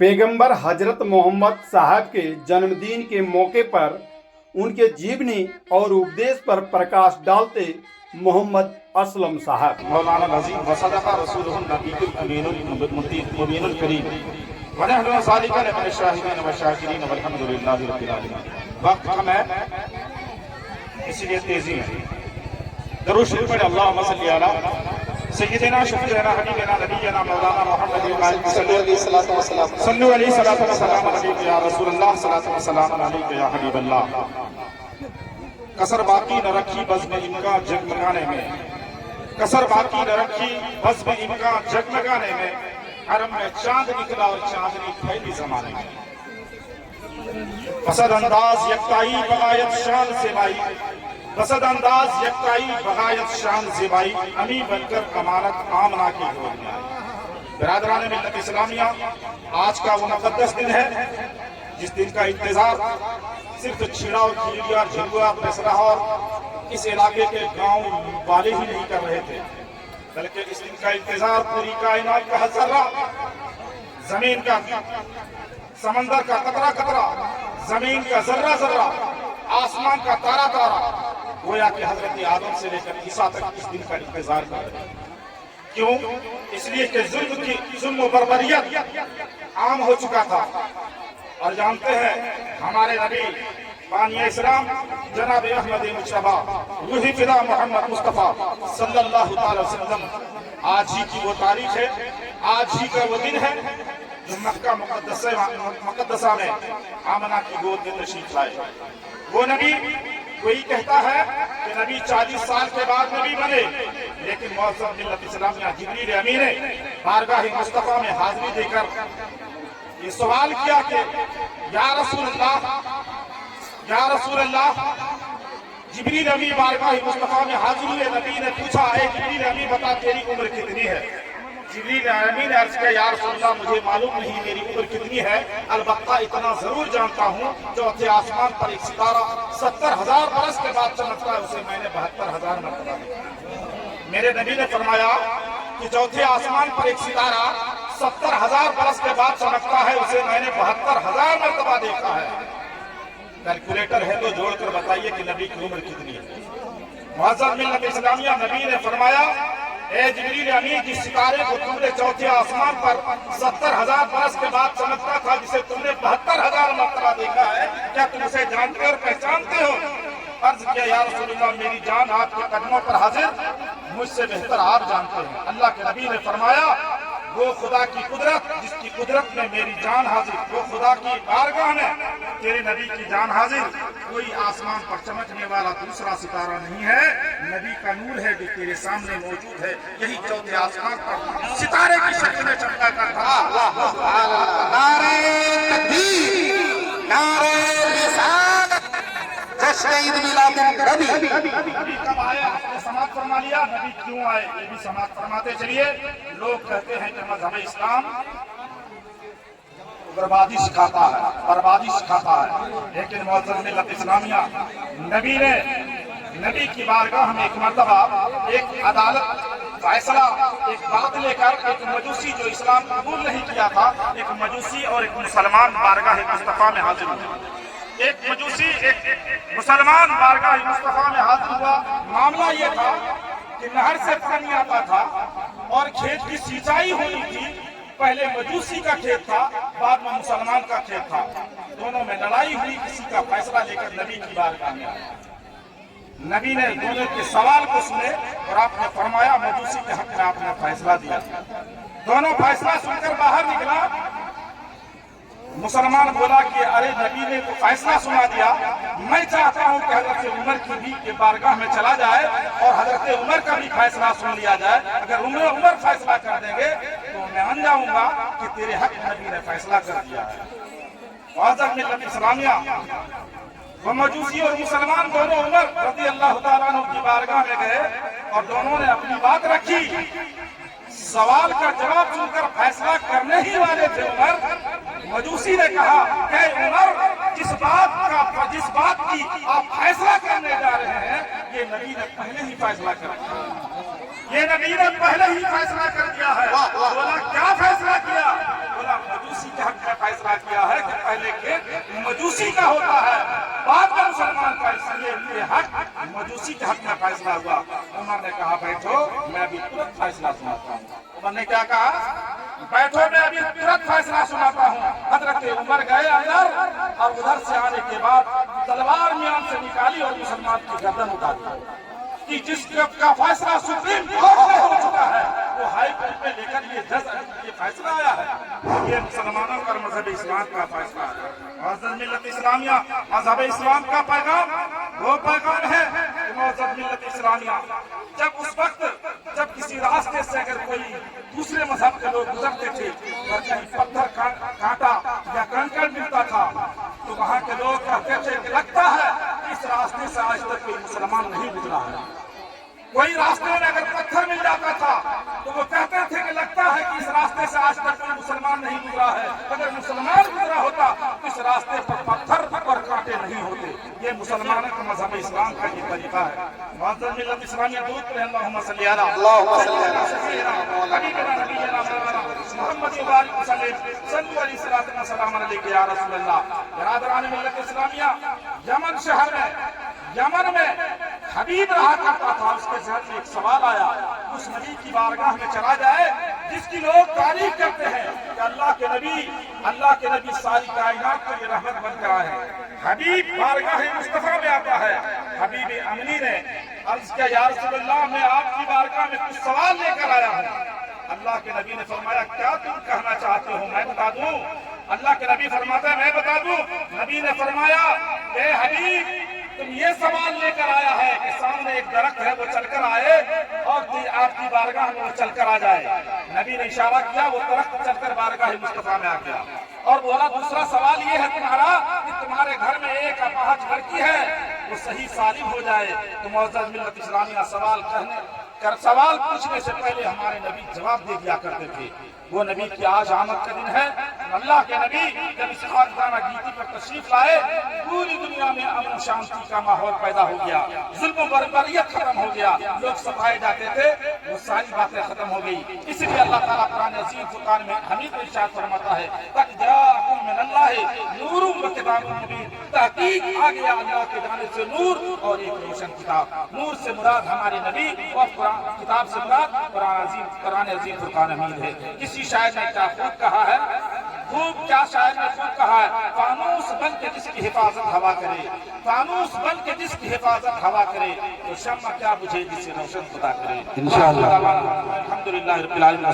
पैगंबर हजरत मोहम्मद साहब के जन्मदिन के मौके पर उनके जीवनी और उपदेश पर प्रकाश डालते मोहम्मद असलम साहब। मौलाना नज़ीम वसदक़ रसूलुहुन नबीयुल अमीनुल मुबीनुल करीम व नहनु सालिकन मिन शाहिदीन व शाकिरीन वल्हम्दुलिल्लाहि रब्बिल आलमीन। वक्त कम है इसलिए तेजी में दरूद शरीफ पढ़े। अल्लाहुम्मा सल्ली अला सय्यिदिना शफीअना हबीबना नबियना मौलाना मुहम्मद सल्लल्लाहु अलैहि वसल्लम अलैका या रसूलल्लाह सल्लल्लाहु अलैहि वसल्लम अलैका या हबीबल्लाह। कसर बाकी न रखी बज़्म इनका जगमगाने में, कसर बाकी न रखी बज़्म इनका जगमगाने में, हरम में चांद निकला और चांदनी फैली जमाने में। बसद अंदाज यकताई बगायत शान ज़ेबाई, बसद अंदाज यकताई बगायत शान ज़ेबाई, अमी बनकर अमानत आमना की गोद में आई। बिरादरान मिल्लत इस्लामिया, आज का वो मुक़द्दस दिन है जिस दिन का इंतजार सिर्फ छिड़ा और खीलिया झिंगुआ पेसरा और इस इलाके के गांव वाले ही नहीं कर रहे थे, बल्कि इस दिन का इंतजार पूरी कायनात का हर जर्रा, जमीन का समंदर का कतरा कतरा, जमीन का जर्रा जर्रा, आसमान का तारा तारा, गोया कि हजरत आदम से लेकर ईसा तक इस दिन का इंतजार कर रहे हैं। क्यों? इसलिए कि जुल्म बर्बरियत आम हो चुका था। और जानते हैं हमारे नबी बानिया इस्लाम जनाब अहमद मुजतबा रूही फिदा मोहम्मद मुस्तफ़ा सल्लल्लाहु अलैहि वसल्लम, आज ही की वो तारीख है, आज ही का वो दिन है जो मक्का मुक़द्दसा में आमना की गोद में तशरीफ लाए। वो नबी, कोई कहता है कि नबी 40 साल के बाद नबी बने, लेकिन मौजूद मिल्लत इस्लामिया जिब्रील अमीन ने बारगाह मुस्तफ़ा में हाजिरी देकर ये सवाल किया कि या रसूल अल्लाह, जिब्रील अमी बारगाह मुस्तफ़ा में हाजिर हुए। नबी ने पूछा, ए जिब्रील अमी बता तेरी उम्र कितनी है? जिब्रील अमी ने अर्ज किया, या रसूल अल्लाह मुझे मालूम नहीं मेरी उम्र कितनी है, अलबत्ता इतना जरूर जानता हूँ चौथे आसमान पर एक सितारा 70,000 बरस के बाद चमकता है, उसे मैंने 72,000 मरतबा देखा। मेरे नबी ने फरमाया कि चौथे आसमान पर एक सितारा 70,000 बरस के बाद चमकता है, उसे मैंने 72,000 मरतबा देखा है। कैलकुलेटर है तो जोड़कर बताइए कि नबी की उम्र कितनी है। मुअज़्ज़ज़ मिल्लत इस्लामिया, नबी ने फरमाया, ए जिब्रील अमीन, जिस सितारे को तुमने चौथे आसमान पर 70,000 बरस के बाद चमकता था, जिसे तुमने 72,000 मरतबा देखा है, क्या तुम उसे जानते और पहचानते हो? अर्ज किया, या रसूलल्लाह मेरी जान आपके कदमों पर हाजिर, मुझसे बेहतर आप जानते हैं। अल्लाह के नबी ने फरमाया, वो खुदा की कुदरत जिसकी कुदरत में मेरी जान हाजिर, वो खुदा की बारगाह में तेरे नबी की जान हाजिर, कोई आसमान पर चमकने वाला दूसरा सितारा नहीं है, नबी का नूर है जो तेरे सामने मौजूद है, यही चौथे आसमान पर सितारे की शक्ल में चमका करता। नारे तकबीर, नारे रिसालत, जश्न ईद मिलादुन नबी। कब आया आपने समाप्त फरमा लिया, नबी क्यों आए ये भी समाप्त फरमाते चलिए। लोग कहते हैं कि मजहब इस्लाम बर्बादी सिखाता है, बर्बादी सिखाता है, लेकिन मुअज़्ज़ज़ मिल्लत इस्लामिया, नबी की बारगाह में एक मर्तबा एक अदालत फैसला, एक बात लेकर एक मजूसी जो इस्लाम कबूल नहीं किया था, एक मजूसी और एक मुसलमान बारगाह मुस्तफ़ा में हाजिर हुआ। एक मजूसी एक मुसलमान बारगाह मुस्तफ़ा में हाजिर हुआ। मामला ये था कि नहर से पानी आता था और खेत की सिंचाई होनी थी। पहले मजूसी का खेत था, बाद में मुसलमान का खेत था, दोनों में लड़ाई हुई। किसी का फैसला लेकर नबी की बारगाह में आया। नबी ने दोनों के सवाल को सुने और आपने फरमाया, मजूसी के हक में आपने फैसला दिया। दोनों फैसला सुनकर बाहर निकला। मुसलमान बोला कि अरे नबी ने तो फैसला सुना दिया, मैं चाहता हूं कि हजरत उमर की भी के बारगाह में चला जाए और हजरत उमर का भी फैसला सुन लिया जाए। अगर उमर फैसला कर देंगे तो मैं मान जाऊंगा कि तेरे हक में नबी ने फैसला कर दिया है। मुअज़्ज़ज़ मिल्लत इस्लामिया, वो मजूसी और मुसलमान दोनों उमर रज़ी अल्लाह तआला अन्हु की बारगाह में गए और दोनों ने अपनी बात रखी। सवाल का जवाब सुनकर फैसला करने ही वाले थे उमर। मजूसी ने कहा, हे उमर, जिस बात की आप फैसला करने जा रहे हैं, ये नबी ने पहले ही फैसला कर दिया। ये नबी ने पहले ही फैसला कर दिया है। बोला क्या फैसला किया? बोला मजूसी के हक में फैसला हुआ। उमर ने कहा बैठो, मैं अभी तुरंत फैसला सुनाता हूँ। उमर ने क्या कहा? बैठो, मैं अभी तुरंत फैसला सुनाता हूँ। हजरत उमर गए अंदर और उधर से आने के बाद तलवार म्यान से निकाली और मुसलमान की गर्दन उतार दी कि जिसका फैसला सुप्रीम कोर्ट में हो चुका है वो हाई कोर्ट में लेकर ये फैसला आया है। ये मुसलमानों का मजहब इस्लाम का फैसला है। मौजूद मिल्लत इस्लामिया मजहब इस्लाम का पैगाम वो पैगाम है कि मौजूद मिल्लत इस्लामिया जब उस वक्त जब किसी रास्ते से अगर कोई दूसरे मजहब के लोग गुजरते थे और कहीं पत्थर कांटा या कंकड़ मिलता था तो वहाँ के लोग कहते थे कि लगता है इस रास्ते से आज तक कोई मुसलमान नहीं गुजरा है। कोई रास्ते में अगर पत्थर मिल जाता था तो वो कहते थे कि लगता है कि इस रास्ते से आज तक कोई मुसलमान नहीं गुजरा है। अगर मुसलमान गुजरा होता तो इस रास्ते पर पत्थर पर कांटे नहीं होते। ये मुसलमानों का मजहब इस्लाम का ये तरीका है। मौजूद मिल्लत इस्लामिया दूध पर अल्लाहुम्मा सल्ली अला मोहम्मद मुबारक सल्लल्लाहु अलैहि वसल्लम या रसूल अल्लाह। बिरादरान मिल्लत इस्लामिया यमन शहर में यमन में हबीब रहा करता था। उसके जहन में एक सवाल आया, उस नबी की बारगाह में चला जाए जिसकी लोग तारीफ करते हैं कि अल्लाह के नबी सारी कायनात के लिए रहमत बनकर आए हैं। हबीब बारगाह मुस्तफा में आता है। हबीब अमनी ने अर्ज किया, या रसूल अल्लाह, मैं आपकी बारगाह में कुछ सवाल लेकर आया हूँ। अल्लाह के नबी ने फरमाया, क्या तुम कहना चाहते हो, मैं बता दूं? अल्लाह के नबी फरमाता है, मैं बता दूं? नबी ने फरमाया, ए हबीब, तुम ये सवाल लेकर आया है कि सामने एक दरख्त है वो चलकर आए और आपकी बारगाह में वो चलकर आ जाए। नबी ने इशारा किया, वो दरख्त चलकर बारगाह मुस्तफा में आ गया और बोला, दूसरा सवाल ये है तुम्हारा कि तुम्हारे घर में एक अपाहज लड़की है, वो सही सालिम हो जाए। तो मौजूद मिल्लत इस्लामिया सवाल पूछने से पहले हमारे नबी जवाब दे दिया करते थे। वो नबी की आज आमद का दिन है। अल्लाह के नबी जब इस खानदाना गीती पर तशरीफ लाए, पूरी दुनिया में अमन शांति का माहौल पैदा हो गया, जुल्म बर्बरियत खत्म हो गया, लोग सताए जाते थे, वो सारी बातें खत्म हो गई। इसलिए अल्लाह ताला कुरान अजीम फुरकान में हमीद इरशाद फरमाता है, तक जाकुम मिनल्लाहि नूरुम व किताबुम मुबीन, तहकीक आ गया अल्लाह के जाने से नूर और एक रोशन किताब। नूर से मुराद हमारे नबी और किताब से मुराद कुरान अजीम फुरकान हमीद है। किसी शायर ने क्या खूब कहा है, क्या शायर ने खूब कहा है, फानूस बन के जिसकी हिफाजत हवा करे, फानूस बन के जिसकी हिफाजत हवा करे, तो शम्मा क्या बुझे जिसे रोशन खुदा करे। इंशाअल्लाह। अल्हम्दुलिल्लाह रब्बिल आलमीन।